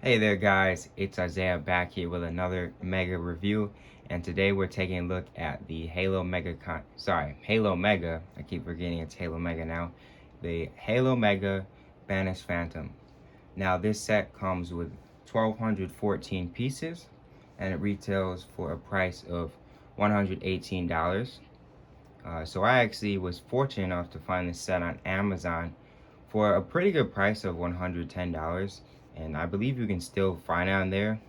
Hey there guys, it's Isaiah back here with another Mega review, and today we're taking a look at the Halo Mega, I keep forgetting it's Halo Mega now, the Halo Mega Banished Phantom. Now this set comes with 1,214 pieces, and it retails for a price of $118. So I actually was fortunate enough to find this set on Amazon for a pretty good price of $110, and I believe you can still find it on there.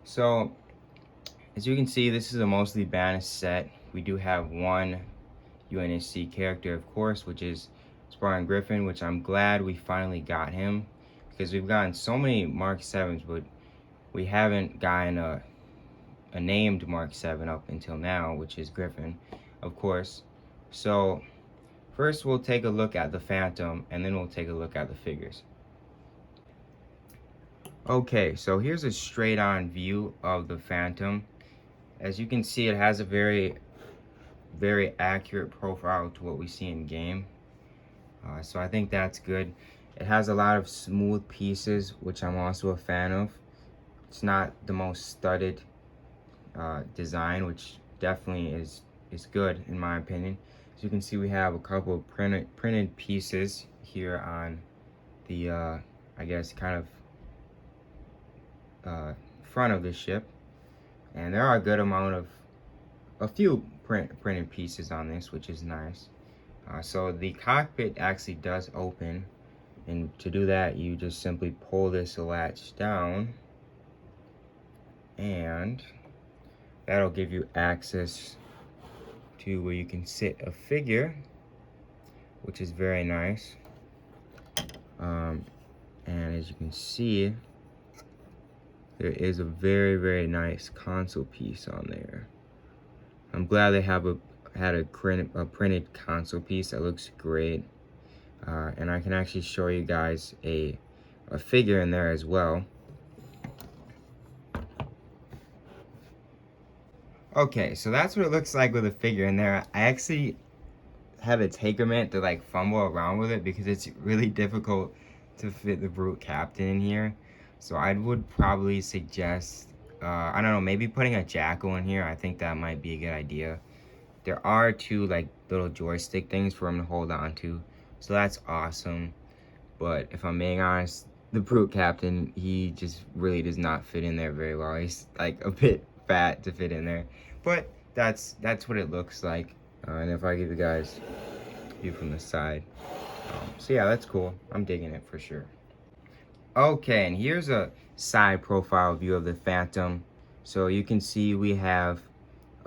So as you can see, this is a mostly banished set. We do have one UNSC character, of course, which is Spartan Griffin, which I'm glad we finally got him, because we've gotten so many Mark 7s, but we haven't gotten a named Mark 7 up until now, which is Griffin, of course. So first we'll take a look at the Phantom, and then we'll take a look at the figures. Okay, so here's a straight on view of the Phantom. As you can see, it has a very accurate profile to what we see in game. So I think that's good. It has a lot of smooth pieces, which I'm also a fan of. It's not the most studded design, which definitely is good in my opinion. As you can see, we have a couple of printed pieces here on the I guess kind of front of the ship, and there are a good amount of a few printed pieces on this, which is nice. So the cockpit actually does open, and to do that you just simply pull this latch down, and that'll give you access to where you can sit a figure, which is very nice. And as you can see, there is a very nice console piece on there. I'm glad they had a printed console piece that looks great. And I can actually show you guys a figure in there as well. Okay, so that's what it looks like with a figure in there. I actually had to take a minute to like fumble around with it because it's really difficult to fit the Brute Captain in here. So I would probably suggest, I don't know, maybe putting a Jackal in here. I think that might be a good idea. There are two like little joystick things for him to hold on to, so that's awesome. But if I'm being honest, the Brute Captain, he just really does not fit in there very well. He's like a bit fat to fit in there, but that's what it looks like. And if I give you guys a view from the side, so yeah, that's cool. I'm digging it for sure. Okay, and here's a side profile view of the Phantom. So you can see we have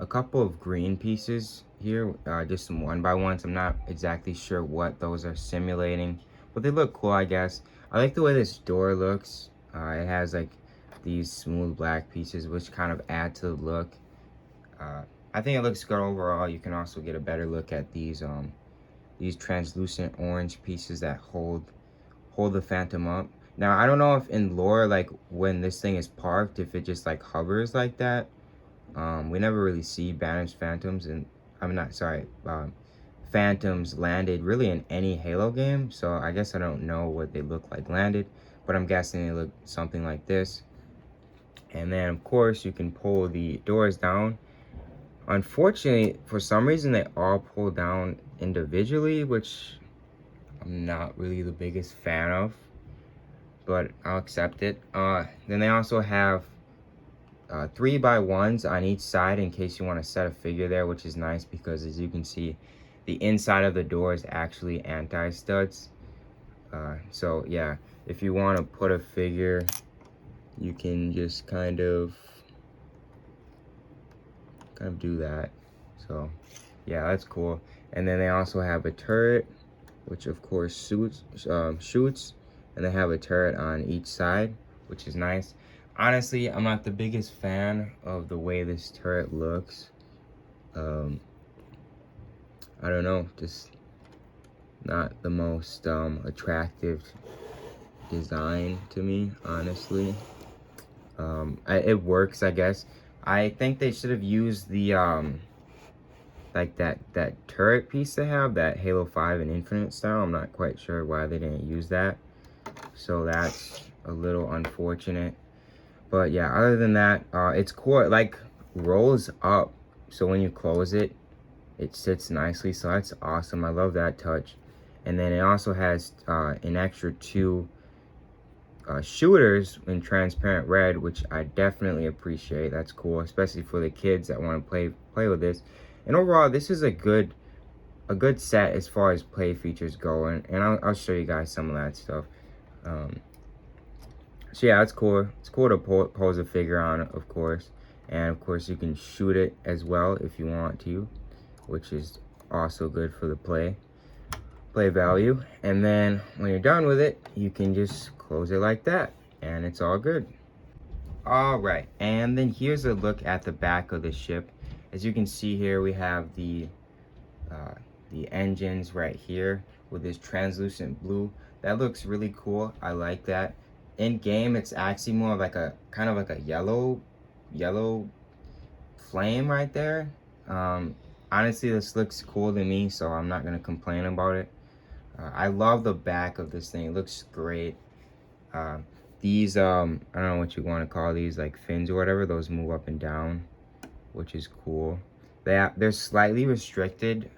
a couple of green pieces here, just some 1x1s. I'm not exactly sure what those are simulating, but they look cool, I guess. I like the way this door looks. It has like these smooth black pieces, which kind of add to the look. I think it looks good overall. You can also get a better look at these translucent orange pieces that hold the Phantom up. Now, I don't know if in lore, like when this thing is parked, if it just like hovers like that. We never really see banished phantoms, and I'm not sorry, phantoms landed really in any Halo game. So I guess I don't know what they look like landed, but I'm guessing they look something like this. And then of course you can pull the doors down. Unfortunately, for some reason they all pull down individually, which I'm not really the biggest fan of, but I'll accept it. Then they also have 3x1s on each side in case you want to set a figure there, which is nice because as you can see, the inside of the door is actually anti-studs. So yeah, if you want to put a figure, you can just kind of do that. So yeah, that's cool. And then they also have a turret, which of course shoots, and they have a turret on each side, which is nice. Honestly, I'm not the biggest fan of the way this turret looks. I don't know, just not the most attractive design to me, honestly. It works, I guess. I think they should have used the like that turret piece they have, that Halo 5 and Infinite style. I'm not quite sure why they didn't use that. So that's a little unfortunate. But yeah, other than that, it's cool. It like rolls up, so when you close it, it sits nicely. So that's awesome. I love that touch. And then it also has an extra 2 shooters in transparent red, which I definitely appreciate. That's cool, especially for the kids that want to play with this. And overall, this is a good set as far as play features go, and I'll show you guys some of that stuff. So yeah, it's cool. It's cool to pose a figure on it, of course. And of course you can shoot it as well if you want to, which is also good for the play value. And then when you're done with it, you can just close it like that, and it's all good. All right, and then here's a look at the back of the ship. As you can see here, we have the engines right here with this translucent blue. That looks really cool. I like that. In game, it's actually more like a kind of like a yellow flame right there. Honestly, this looks cool to me, so I'm not gonna complain about it. I love the back of this thing. It looks great. These I don't know what you want to call these, like fins or whatever, those move up and down, which is cool. They're slightly restricted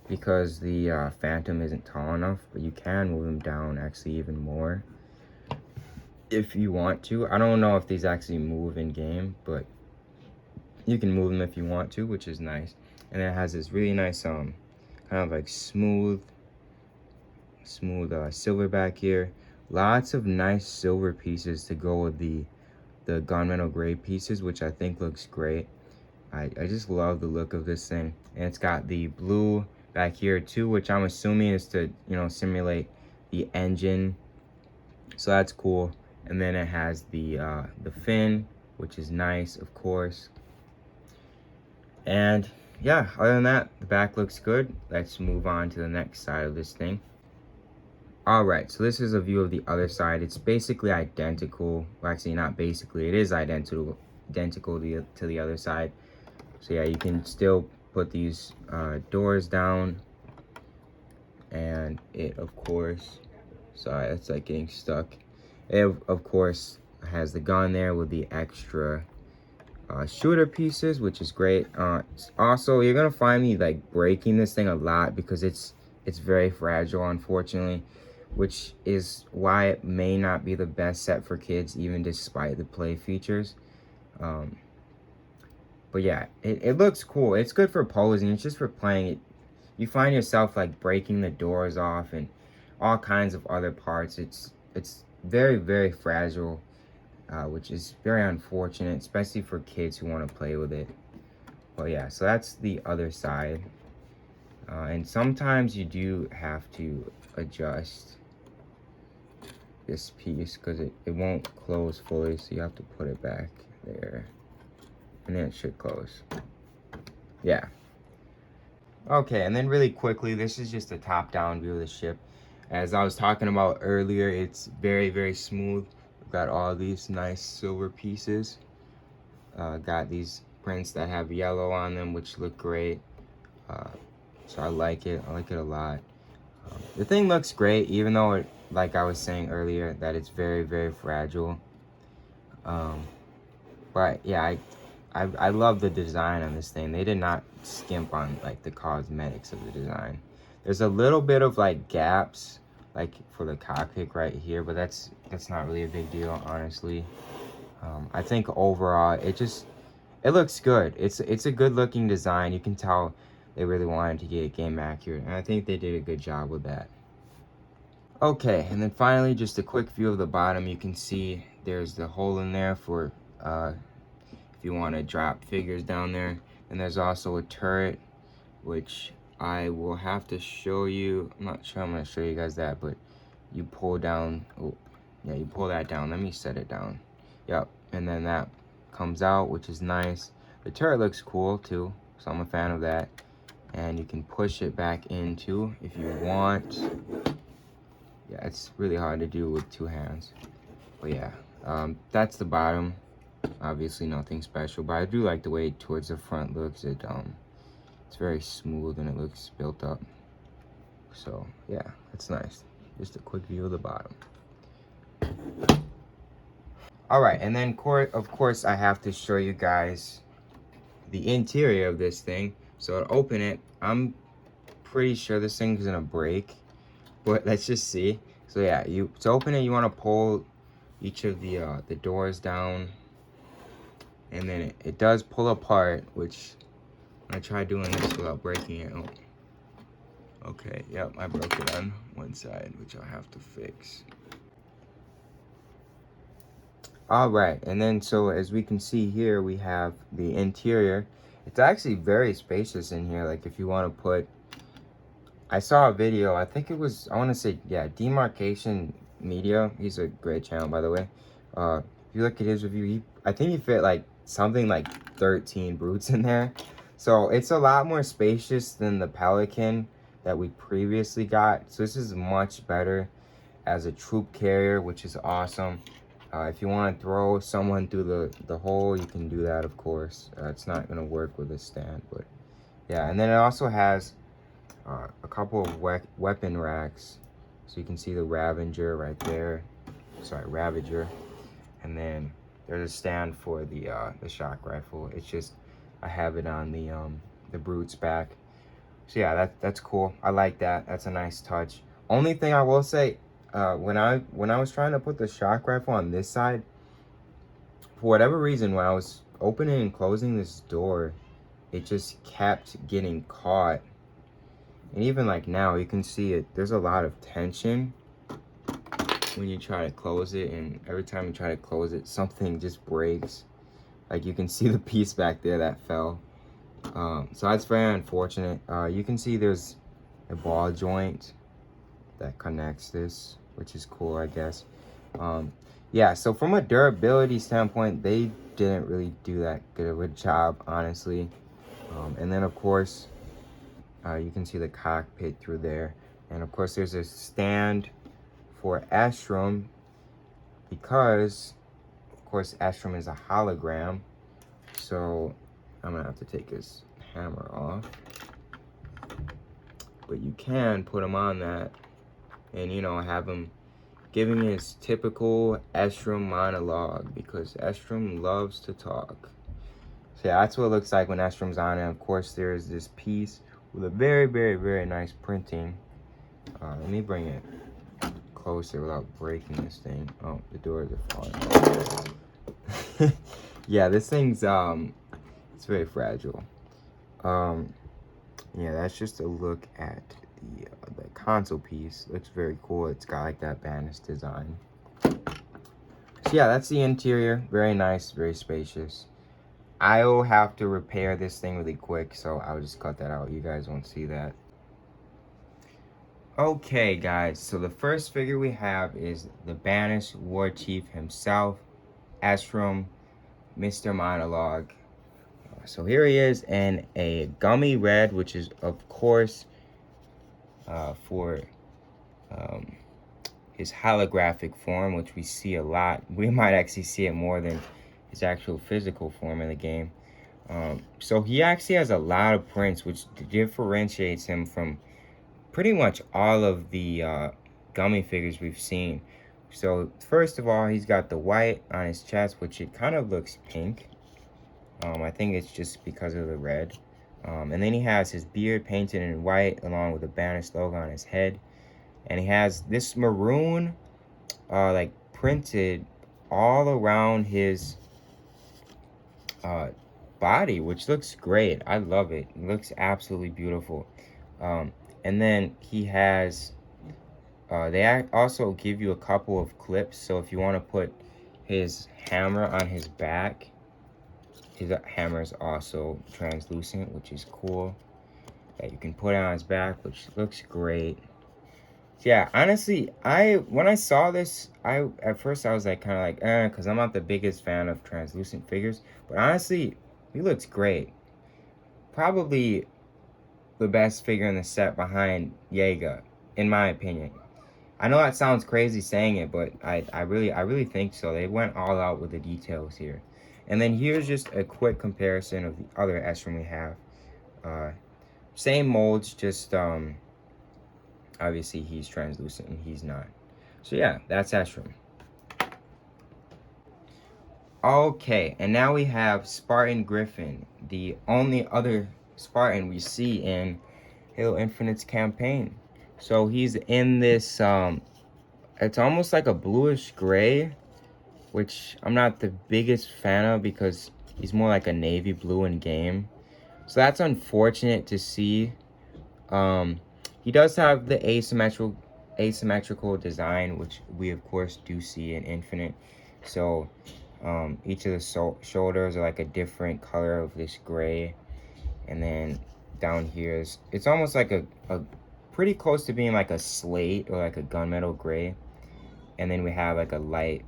because the Phantom isn't tall enough, but you can move them down actually even more if you want to. I don't know if these actually move in game, but you can move them if you want to, which is nice. And it has this really nice kind of like smooth silver back here. Lots of nice silver pieces to go with the gunmetal gray pieces, which I think looks great. I just love the look of this thing. And it's got the blue back here too, which I'm assuming is to, you know, simulate the engine. So that's cool. And then it has the fin, which is nice, of course. And yeah, other than that, the back looks good. Let's move on to the next side of this thing. All right, so this is a view of the other side. It's basically identical. Well, actually, not basically. It is identical to the other side. So yeah, you can still put these doors down, and it, of course, sorry, it's like getting stuck. It, of course, has the gun there with the extra shooter pieces, which is great. Also, you're gonna find me like breaking this thing a lot because it's very fragile, unfortunately, which is why it may not be the best set for kids, even despite the play features. But yeah, it looks cool. It's good for posing. It's just for playing it. You find yourself like breaking the doors off and all kinds of other parts. It's very, very fragile, which is very unfortunate, especially for kids who want to play with it. But yeah, so that's the other side. And sometimes you do have to adjust this piece because it won't close fully, so you have to put it back there. And then it should close. Yeah. Okay, and then really quickly, this is just a top-down view of the ship. As I was talking about earlier, it's very, very smooth. We've got all these nice silver pieces. Got these prints that have yellow on them, which look great. So I like it. I like it a lot. The thing looks great, even though it, like I was saying earlier, that it's very, very fragile. But yeah, I love the design on this thing. They did not skimp on like the cosmetics of the design. There's a little bit of like gaps like for the cockpit right here, but that's not really a big deal, honestly. I think overall it looks good. It's a good looking design. You can tell they really wanted to get game accurate, and I think they did a good job with that. Okay, and then finally, just a quick view of the bottom. You can see there's the hole in there for if you want to drop figures down there. And there's also a turret, which I will have to show you. I'm not sure I'm going to show you guys that, but you pull down. Oh, yeah, you pull that down. Let me set it down. Yep, and then that comes out, which is nice. The turret looks cool too, so I'm a fan of that. And you can push it back in too if you want. Yeah, it's really hard to do with two hands. But yeah, that's the bottom. Obviously nothing special, but I do like the way towards the front looks. It's very smooth and it looks built up. So yeah, it's nice. Just a quick view of the bottom. All right, and then of course I have to show you guys the interior of this thing. So to open it, I'm pretty sure this thing's gonna break, but let's just see. So yeah, to open it, you want to pull each of the doors down, and then it does pull apart, which I tried doing this without breaking it. Oh, okay, yep, I broke it on one side, which I'll have to fix. All right, and then so as we can see here, we have the interior. It's actually very spacious in here. Like if you want to put, I saw a video, I think it was, I want to say, yeah, Demarcation Media. He's a great channel, by the way. If you look at his review, I think he fit like something like 13 brutes in there. So it's a lot more spacious than the Pelican that we previously got. So this is much better as a troop carrier, which is awesome. If you want to throw someone through the hole, you can do that, of course. It's not going to work with this stand, but yeah. And then it also has a couple of weapon racks. So you can see the Ravager right there. Sorry, Ravager. And then there's a stand for the shock rifle. It's just, I have it on the Brute's back. So yeah, that's cool. I like that. That's a nice touch. Only thing I will say, when I was trying to put the shock rifle on this side, for whatever reason, when I was opening and closing this door, it just kept getting caught. And even like now, you can see it. There's a lot of tension when you try to close it, and every time you try to close it, something just breaks. Like you can see the piece back there that fell. So that's very unfortunate. You can see there's a ball joint that connects this, which is cool, I guess. Yeah, so from a durability standpoint, they didn't really do that good of a job, honestly. And then of course, you can see the cockpit through there. And of course, there's a stand for Escharum, because of course Escharum is a hologram. So I'm gonna have to take his hammer off. But you can put him on that and, you know, have him giving his typical Escharum monologue, because Escharum loves to talk. So yeah, that's what it looks like when Escharum's on it. Of course, there's this piece with a very, very, very nice printing. Let me bring it closer without breaking this thing. Oh, the doors are falling off. Yeah, this thing's it's very fragile. Yeah, that's just a look at the console piece. Looks very cool. It's got like that Banished design. So yeah, that's the interior. Very nice, very spacious. I'll have to repair this thing really quick, so I'll just cut that out. You guys won't see that. Okay, guys, so the first figure we have is the Banished War Chief himself, Escharum, Mr. Monologue. So here he is in a gummy red, which is, of course, for his holographic form, which we see a lot. We might actually see it more than his actual physical form in the game. So he actually has a lot of prints, which differentiates him from pretty much all of the gummy figures we've seen. So first of all, he's got the white on his chest, which it kind of looks pink. I think it's just because of the red. And then he has his beard painted in white along with the Banished logo on his head. And he has this maroon like printed all around his body, which looks great. I love it. It looks absolutely beautiful. And then he has they also give you a couple of clips, so if you want to put his hammer on his back, his hammer is also translucent, which is cool, that you can put on his back, which looks great. Yeah, honestly, when I saw this, at first I was like kind of like, because I'm not the biggest fan of translucent figures, but honestly, he looks great. Probably the best figure in the set behind Jega, in my opinion. I know that sounds crazy saying it, but I really think so. They went all out with the details here. And then here's just a quick comparison of the other Escharum we have. Same molds, just obviously he's translucent and he's not. So yeah, that's Escharum. Okay, and now we have Spartan Griffin, the only other Spartan we see in Halo Infinite's campaign. So he's in this, it's almost like a bluish gray, which I'm not the biggest fan of because he's more like a navy blue in game. So that's unfortunate to see. Um, he does have the asymmetrical design, which we of course do see in Infinite. So each of the shoulders are like a different color of this gray, and then down here is it's almost like a pretty close to being like a slate or like a gunmetal gray, and then we have like a light.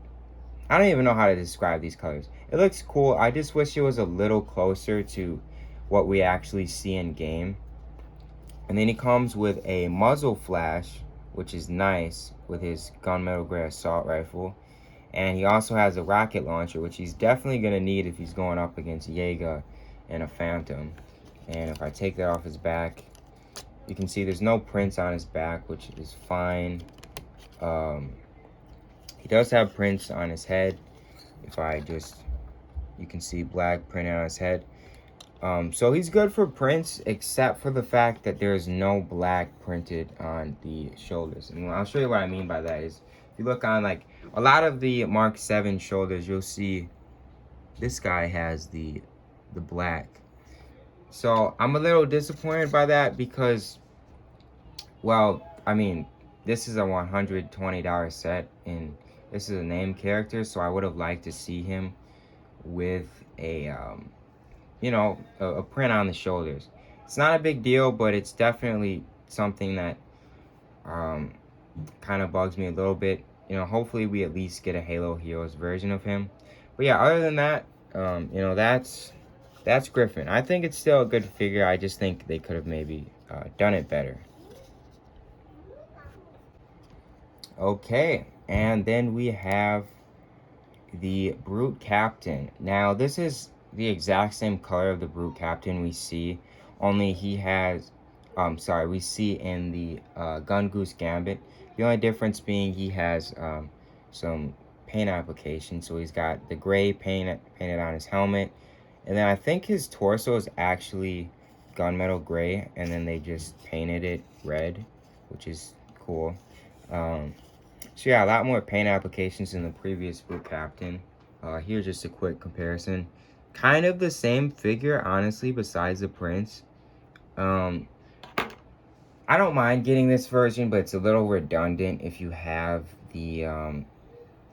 I don't even know how to describe these colors. It looks cool. I just wish it was a little closer to what we actually see in game. And then he comes with a muzzle flash, which is nice, with his gunmetal gray assault rifle. And he also has a rocket launcher, which he's definitely going to need if he's going up against Jega and a Phantom. And if I take that off his back, you can see there's no prints on his back, which is fine. He does have prints on his head. If I just, you can see black printed on his head. So he's good for prints, except for the fact that there's no black printed on the shoulders. And I'll show you what I mean by that is, if you look on like a lot of the Mark 7 shoulders, you'll see this guy has the black. So I'm a little disappointed by that because, well, I mean, this is a $120 set and this is a named character, so I would have liked to see him with a you know, a print on the shoulders. It's not a big deal, but it's definitely something that kind of bugs me a little bit. You know, hopefully we at least get a Halo Heroes version of him. But yeah, other than that, you know, that's Griffin. I think it's still a good figure. I just think they could have maybe done it better. Okay, and then we have the Brute Captain. Now, this is the exact same color of the Brute Captain we see, only he has, we see in the Gun Goose Gambit. The only difference being he has some paint application. So he's got the gray painted on his helmet, and then I think his torso is actually gunmetal gray, and then they just painted it red, which is cool. So yeah, a lot more paint applications than the previous Brute Captain. Here's just a quick comparison. Kind of the same figure, honestly, besides the prints. I don't mind getting this version, but it's a little redundant if you have the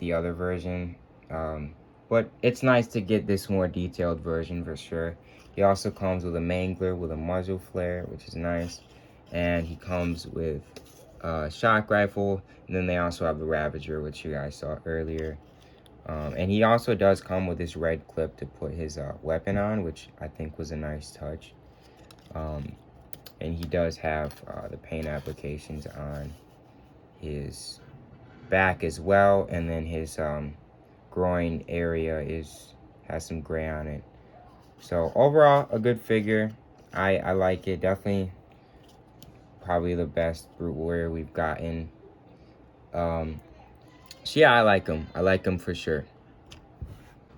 other version. But it's nice to get this more detailed version for sure. He also comes with a mangler with a muzzle flare, which is nice. And he comes with shock rifle, and then they also have the Ravager, which you guys saw earlier. And he also does come with this red clip to put his weapon on, which I think was a nice touch. And he does have the paint applications on his back as well, and then his groin area has some gray on it. So overall, a good figure. I like it. Definitely probably the best Brute Warrior we've gotten. So yeah, I like him. I like him for sure.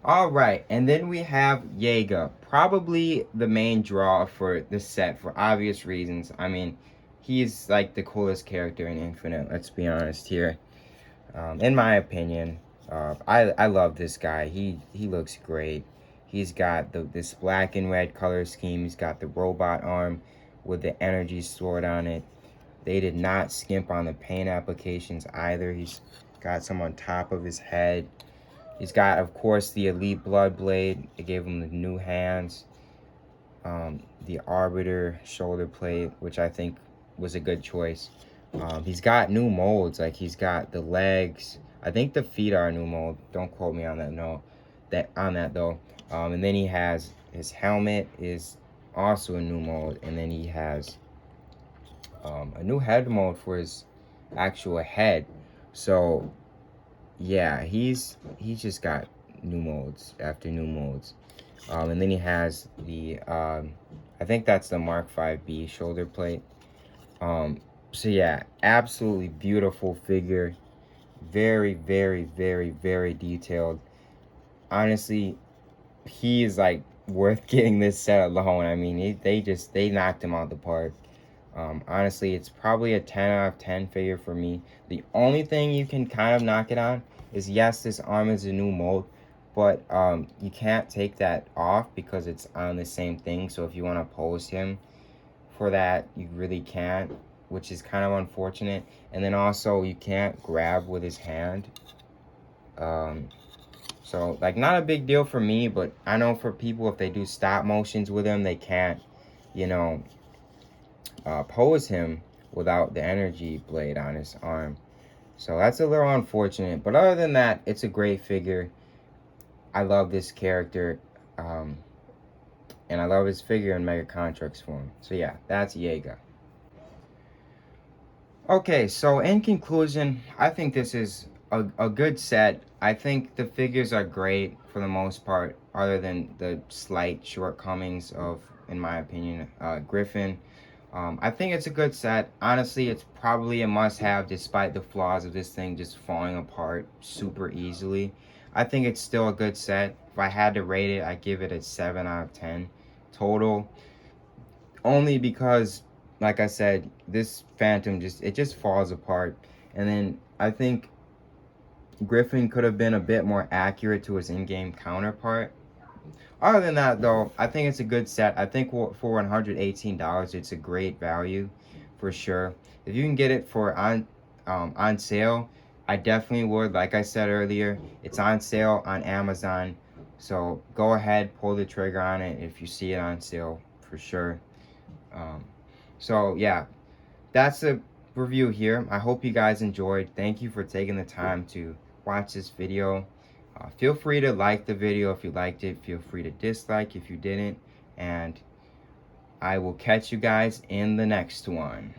All right, and then we have Jega, probably the main draw for this set for obvious reasons. I mean, he's like the coolest character in Infinite, let's be honest here. In my opinion, I love this guy. He looks great. He's got this black and red color scheme. He's got the robot arm with the energy sword on it. They did not skimp on the paint applications either. He's got some on top of his head. He's got, of course, the Elite Blood Blade. They gave him the new hands. The Arbiter shoulder plate, which I think was a good choice. He's got new molds. Like, he's got the legs. I think the feet are a new mold. Don't quote me on that, no. Though. And then he has his helmet is also a new mold. And then he has a new head mold for his actual head. So yeah, he's just got new molds after new molds. And then he has the I think that's the Mark 5B shoulder plate. So yeah, absolutely beautiful figure. Very, very, very, very detailed. honestly, he is like worth getting this set alone. I mean, they knocked him out the park. Honestly, it's probably a 10 out of 10 figure for me. The only thing you can kind of knock it on is, yes, this arm is a new mold, but you can't take that off because it's on the same thing. So if you want to pose him for that, you really can't, which is kind of unfortunate. And then also you can't grab with his hand. So like, not a big deal for me, but I know for people, if they do stop motions with him, they can't, you know, pose him without the energy blade on his arm. So that's a little unfortunate, but other than that, it's a great figure. I love this character, and I love his figure in Mega Construx form. So yeah, that's Jega. Okay, so in conclusion, I think this is a good set. I think the figures are great for the most part, other than the slight shortcomings of, in my opinion, Griffin. I think it's a good set. Honestly, it's probably a must-have despite the flaws of this thing just falling apart super easily. I think it's still a good set. If I had to rate it, I'd give it a 7 out of 10 total. Only because, like I said, this Phantom just falls apart. And then I think Griffin could have been a bit more accurate to his in-game counterpart. Other than that, though, I think it's a good set. I think for $118, it's a great value for sure. If you can get it for on sale, I definitely would. Like I said earlier, it's on sale on Amazon, so go ahead, pull the trigger on it if you see it on sale for sure. So yeah, that's a review here. I hope you guys enjoyed. Thank you for taking the time to watch this video. Feel free to like the video if you liked it. Feel free to dislike if you didn't. And I will catch you guys in the next one.